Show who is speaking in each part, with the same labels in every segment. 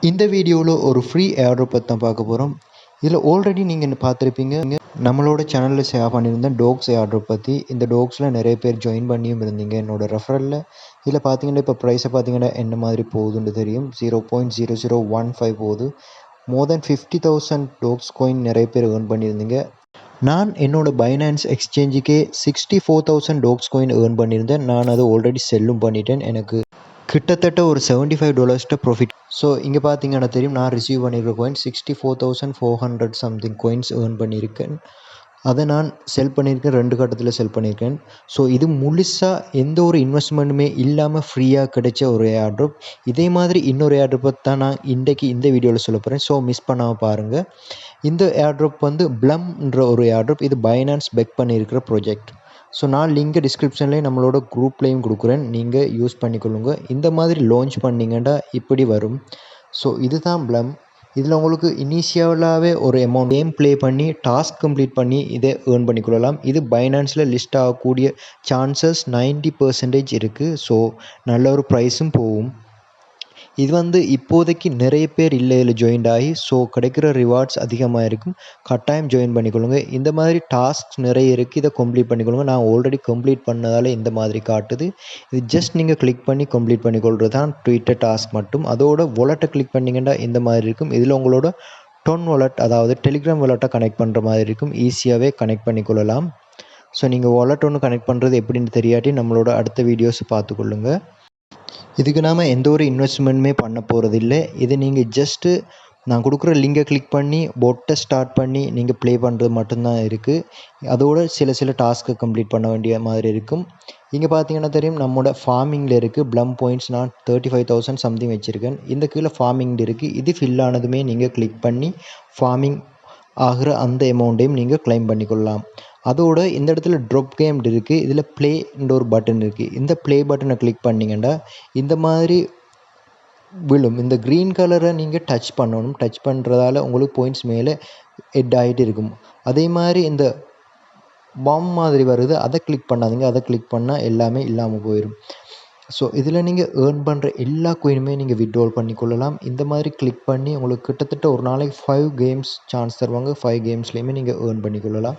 Speaker 1: இந்த வீடியோவில் ஒரு ஃப்ரீ ஏர்ட்ராப் பற்றி தான் பார்க்க போகிறோம். இதில் ஆல்ரெடி நீங்கள் பார்த்துருப்பீங்க, நம்மளோட சேனலில் ஷேர் பண்ணியிருந்தேன் டாக்ஸ் ஏர்ட்ராப் பற்றி. இந்த டாக்ஸில் நிறைய பேர் ஜாயின் பண்ணியும் இருந்தீங்க என்னோட ரெஃபரலில். இதில் பார்த்தீங்கன்னா இப்போ ப்ரைஸை பார்த்தீங்கன்னா என்ன மாதிரி போகுதுன்னு தெரியும். 0.0015 போகுது. மோர் தென் 50,000 டாக்ஸ் காயின் நிறைய பேர் ஏர்ன் பண்ணியிருந்தீங்க. நான் என்னோட பைனான்ஸ் எக்ஸ்சேஞ்சுக்கே 64,000 டாக்ஸ் காயின் ஏர்ன் பண்ணியிருந்தேன். நான் அதை ஆல்ரெடி செல்லும் பண்ணிட்டேன். எனக்கு கிட்டத்தட்ட ஒரு $75 ப்ராஃபிட். ஸோ இங்கே பார்த்தீங்கன்னா தெரியும், நான் ரிசீவ் பண்ணியிருக்க காயின் 64,400 சம்திங் காயின்ஸ் ஏர்ன் பண்ணியிருக்கேன். அதை நான் செல் பண்ணியிருக்கேன், 2 கட்டத்தில் செல் பண்ணியிருக்கேன். ஸோ இது முழுசாக எந்த ஒரு இன்வெஸ்ட்மெண்ட்டுமே இல்லாமல் ஃப்ரீயாக கிடைச்ச ஒரு ஏர்ட்ராப். இதே மாதிரி இன்னொரு ஏர்ட்ராப்பை தான் நான் இன்றைக்கி இந்த வீடியோவில் சொல்ல போகிறேன். ஸோ மிஸ் பண்ணாமல் பாருங்கள். இந்த ஏர்ட்ராப் வந்து ப்ளம்ன்ற ஒரு ஏர்ட்ராப். இது பைனான்ஸ் பெக் பண்ணியிருக்கிற ப்ராஜெக்ட். ஸோ நான் லிங்க் டிஸ்கிரிப்ஷன்லேயும் நம்மளோட குரூப்லேயும் கொடுக்குறேன், நீங்கள் யூஸ் பண்ணிக்கொள்ளுங்க. இந்த மாதிரி லான்ச் பண்ணிங்கன்னா இப்படி வரும். ஸோ இதுதான் ப்ளம். இதில் உங்களுக்கு இனிஷியலாகவே ஒரு அமௌண்ட் கேம் ப்ளே பண்ணி டாஸ்க் கம்ப்ளீட் பண்ணி இதை ஏர்ன் பண்ணிக்கொள்ளலாம். இது பைனான்ஸில் லிஸ்ட் ஆகக்கூடிய சான்சஸ் 90% இருக்குது. ஸோ நல்ல ஒரு ப்ரைஸும் போகும். இது வந்து இப்போதைக்கு நிறைய பேர் இல்லை இதில் ஜாயின் ஆகி. ஸோ கிடைக்கிற ரிவார்ட்ஸ் அதிகமாக இருக்கும். கட்டாயம் ஜாயின் பண்ணிக்கொள்ளுங்க. இந்த மாதிரி டாஸ்க்ஸ் நிறைய இருக்குது, இதை கம்ப்ளீட் பண்ணிக்கொள்ளுங்க. நான் ஆல்ரெடி கம்ப்ளீட் பண்ணதால் இந்த மாதிரி காட்டுது. இது ஜஸ்ட் நீங்கள் கிளிக் பண்ணி கம்ப்ளீட் பண்ணிக்கொள்கிறது தான் ட்விட்டர் டாஸ்க் மட்டும். அதோட வாலெட்டை கிளிக் பண்ணிங்கன்னா இந்த மாதிரி இருக்கும். இதில் உங்களோட டொன் வாலெட், அதாவது டெலிகிராம் வாலெட்டை கனெக்ட் பண்ணுற மாதிரி இருக்கும். ஈஸியாகவே கனெக்ட் பண்ணிக்கொள்ளலாம். ஸோ நீங்கள் வாலெட் ஒன்று கனெக்ட் பண்ணுறது எப்படின்னு தெரியாட்டி நம்மளோட அடுத்த வீடியோஸ் பார்த்துக்கொள்ளுங்க. இதுக்கு நாம் எந்த ஒரு இன்வெஸ்ட்மெண்ட்டுமே பண்ண போகிறதில்ல. இது நீங்கள் ஜஸ்ட்டு நான் கொடுக்குற லிங்கை கிளிக் பண்ணி பொட்டை ஸ்டார்ட் பண்ணி நீங்கள் ப்ளே பண்ணுறது மட்டும்தான் இருக்குது. அதோட சில டாஸ்க்கை கம்ப்ளீட் பண்ண வேண்டிய மாதிரி இருக்கும். இங்கே பார்த்தீங்கன்னா தெரியும், நம்மளோட ஃபார்மிங்கில் இருக்குது ப்ளம் பாயிண்ட்ஸ். நான் 35,000 சம்திங் வச்சுருக்கேன். இந்த கீழே ஃபார்மிங் இருக்குது. இது ஃபில் ஆனதுமே நீங்கள் கிளிக் பண்ணி ஃபார்மிங் ஆகிற அந்த அமௌண்ட்டையும் நீங்கள் கிளைம் பண்ணிக்கொள்ளலாம். அதோட இந்த இடத்துல ட்ராப் கேம் இருக்குது. இதில் ப்ளேன்ற ஒரு பட்டன் இருக்குது. இந்த ப்ளே பட்டனை கிளிக் பண்ணிங்கன்னா இந்த மாதிரி விழும். இந்த க்ரீன் கலரை நீங்கள் டச் பண்ணணும். டச் பண்ணுறதால உங்களுக்கு பாயிண்ட்ஸ் மேலே ஹெட் ஆகிட்டு இருக்கும். அதே மாதிரி இந்த பாம் மாதிரி வருது, அதை கிளிக் பண்ணாதீங்க. அதை கிளிக் பண்ணால் எல்லாமே இல்லாமல் போயிடும். ஸோ இதில் நீங்கள் ஏர்ன் பண்ணுற எல்லா கோயினுமே நீங்கள் வித்ட்ரால் பண்ணிக்கொள்ளலாம். இந்த மாதிரி கிளிக் பண்ணி உங்களுக்கு கிட்டத்தட்ட ஒரு நாளைக்கு 5 கேம்ஸ் சான்ஸ் தருவாங்க. 5 கேம்ஸ்லேயுமே நீங்கள் ஏர்ன் பண்ணிக்கொள்ளலாம்.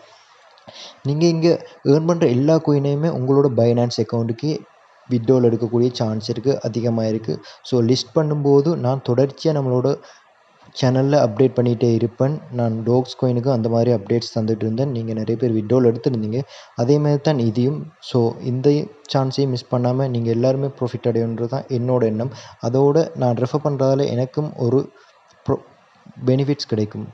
Speaker 1: நீங்கள் இங்கே ஏர்ன் பண்ணுற எல்லா கோயினையுமே உங்களோட பைனான்ஸ் அக்கௌண்ட்டுக்கு வித்ட்ரால் எடுக்கக்கூடிய சான்ஸ் இருக்குது, அதிகமாக இருக்குது. ஸோ லிஸ்ட் பண்ணும்போது நான் தொடர்ச்சியாக நம்மளோட சேனலில் அப்டேட் பண்ணிகிட்டே இருப்பேன். நான் டாக்ஸ் கோயினுக்கு அந்த மாதிரி அப்டேட்ஸ் தந்துட்டு இருந்தேன். நீங்கள் நிறைய பேர் வித்ட்ரால் எடுத்துருந்தீங்க. அதே மாதிரி தான் இதையும். ஸோ இந்த சான்ஸையும் மிஸ் பண்ணாமல் நீங்கள் எல்லாருமே ப்ராஃபிட் அடையணுன்றது தான் என்னோட எண்ணம். அதோடு நான் ரெஃபர் பண்ணுறதால எனக்கும் ஒரு பெனிஃபிட்ஸ் கிடைக்கும்.